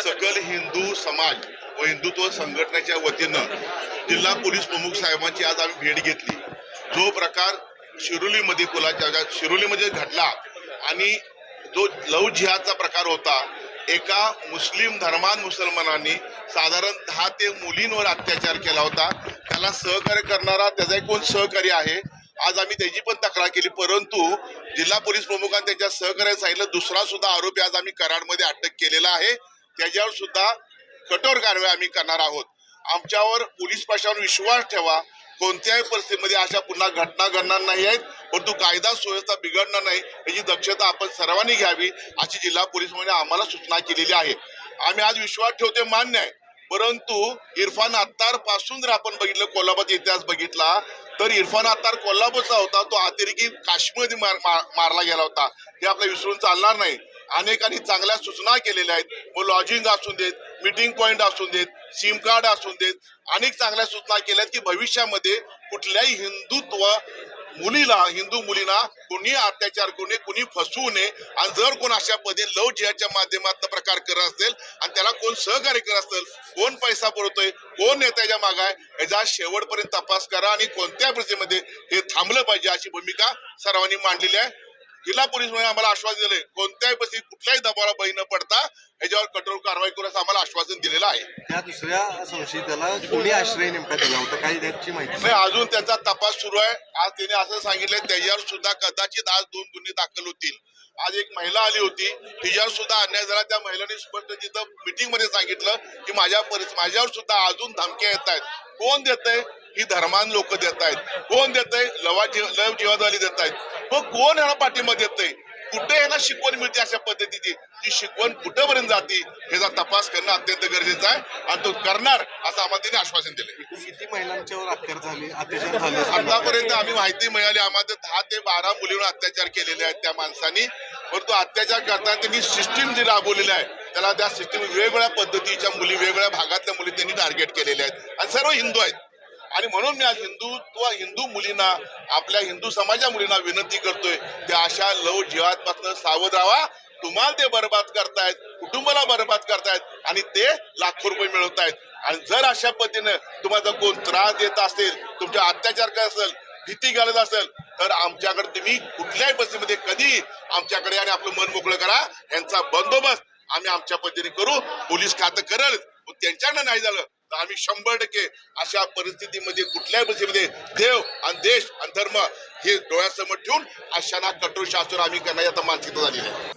सकल हिंदू समाज व हिंदुत्व संघटनेच्या वतीनं जिल्हा पोलीस प्रमुख साहेबांची आज आम्ही भेट घेतली। जो प्रकार शिरोलीमध्ये घडला आणि जो लव जिहादचा प्रकार होता, एका मुस्लिम धर्मान मुसलमानांनी साधारण 10 ते मुलींवर अत्याचार केला होता। त्याला सहकार्य करणारा त्याचा कोण सहकारी आहे, आज आम्ही त्याची पण तक्रार केली, परंतु जिल्हा पोलीस प्रमुखांनी त्याच्या सहकार्याने सांगितलं दुसरा सुद्धा आरोपी आज आम्ही कराडमध्ये अटक केलेला आहे, त्याच्यावर सुद्धा कठोर कारवाई आम्ही करणार आहोत। आमच्यावर पोलीस प्रशासनावर विश्वास ठेवा, कोणत्याही परिस्थितीमध्ये अशा पुन्हा घटना घडणार नाही आहेत, परंतु कायदा सुव्यवस्था बिघडणार नाही याची दक्षता आपण सर्वांनी घ्यावी अशी जिल्हा पोलीस प्रमुखांनी आम्हाला सूचना केलेली आहे। आम्ही आज विश्वास ठेवते मान्य आहे, परंतु इरफान अत्तार पासून जर आपण बघितलं, कोल्हापूरचा इतिहास बघितला तर इरफान अत्तार कोल्हापूरचा होता, तो अतिरेकी काश्मीरमध्ये मारला गेला होता, हे आपल्याला विसरून चालणार नाही। अनेकांनी चांगल्या सूचना केलेल्या आहेत, मग लॉजिंग असून देत, मीटिंग पॉइंट असून देत, सिम कार्ड असून देत, अनेक चांगल्या सूचना केल्या की भविष्यामध्ये कुठल्याही हिंदू मुलीला कोणी अत्याचार करू नये, कोणी फसवू नये, आणि जर कोण अशा पद्धतीने लव जिहादच्या माध्यमातून प्रकार करत असेल आणि त्याला कोण सहकार्य करत असेल, कोण पैसा पुरवतोय, कोण नेत्याच्या मागे आहे, याचा शेवटपर्यंत तपास करा आणि कोणत्या परिस्थितीमध्ये हे थांबलं पाहिजे अशी भूमिका सर्वांनी मांडलेली आहे। जिल्हा पोलीस म्हणून आम्हाला आश्वासन दिले, कोणत्याही परिस्थितीत कुठल्याही दबावाला बळी न पडता याच्यावर कठोर कारवाई करू असं आम्हाला आश्वासन दिलेलं आहे। त्या दुसऱ्या संशयिताला कोणी आश्रय नेमका दिला होता, काही त्याची माहिती नाही, अजून त्यांचा तपास सुरू आहे। आज त्याने असं सांगितलंय त्याच्यावर सुद्धा कदाचित आज 2 गुन्हे दाखल होतील। आज एक महिला आली होती, तिच्यावर सुद्धा अन्याय झाला, त्या महिलेने स्पष्ट तिथं मीटिंग मध्ये सांगितलं की माझ्यावर सुद्धा अजून धमक्या येत आहेत। कोण देतंय? ही धर्मान लोक देत आहेत। कोण देतंय? लव जिहादवाली देत आहेत। मग कोण याला पाठिंबा देतंय? कुठे याला शिकवण मिळते अशा पद्धतीची? ती शिकवण कुठेपर्यंत जाते ह्याचा तपास करणं अत्यंत गरजेचं आहे आणि तो करणार असं आम्हाला त्यांनी आश्वासन दिले। किती महिलांच्यावर अत्याचार झाले आतापर्यंत आम्ही माहिती मिळाली, आम्हाला 10 ते 12 मुलींवर अत्याचार केलेले आहेत त्या माणसांनी, परंतु अत्याचार करताना त्यांनी सिस्टीम जी राबवलेली आहे त्याला त्या सिस्टीम वेगवेगळ्या पद्धतीच्या मुली, वेगवेगळ्या भागातल्या मुली त्यांनी टार्गेट केलेल्या आहेत आणि सर्व हिंदू आहेत। आणि म्हणून मी आज हिंदू मुलींना, आपल्या हिंदू समाजाच्या मुलींना विनंती करतोय, त्या अशा लव जिहादपासून सावध राहा। तुम्हाला ते बरबाद करतायत, कुटुंबाला बरबाद करतायत आणि ते लाखो रुपये मिळवतायत। आणि जर अशा पद्धतीने तुम्हाला कोण त्रास देत असेल, तुमच्या अत्याचार करत असेल, भीती घालत असेल, तर आमच्याकडे तुम्ही कुठल्याही परिस्थितीमध्ये कधी आमच्याकडे आणि आपलं मन मोकळं करा। यांचा बंदोबस्त आम्ही आमच्या पद्धतीने करू, पोलीस खातं करेल, त्यांच्याकडे नाही झालं तर आम्ही 100% अशा परिस्थितीमध्ये कुठल्याही परिस्थितीमध्ये देव आणि देश आणि धर्म हे डोळ्यासमोर ठेवून अशांना कठोर शासन आम्ही करण्याची आता मानसिकता झालेली आहे।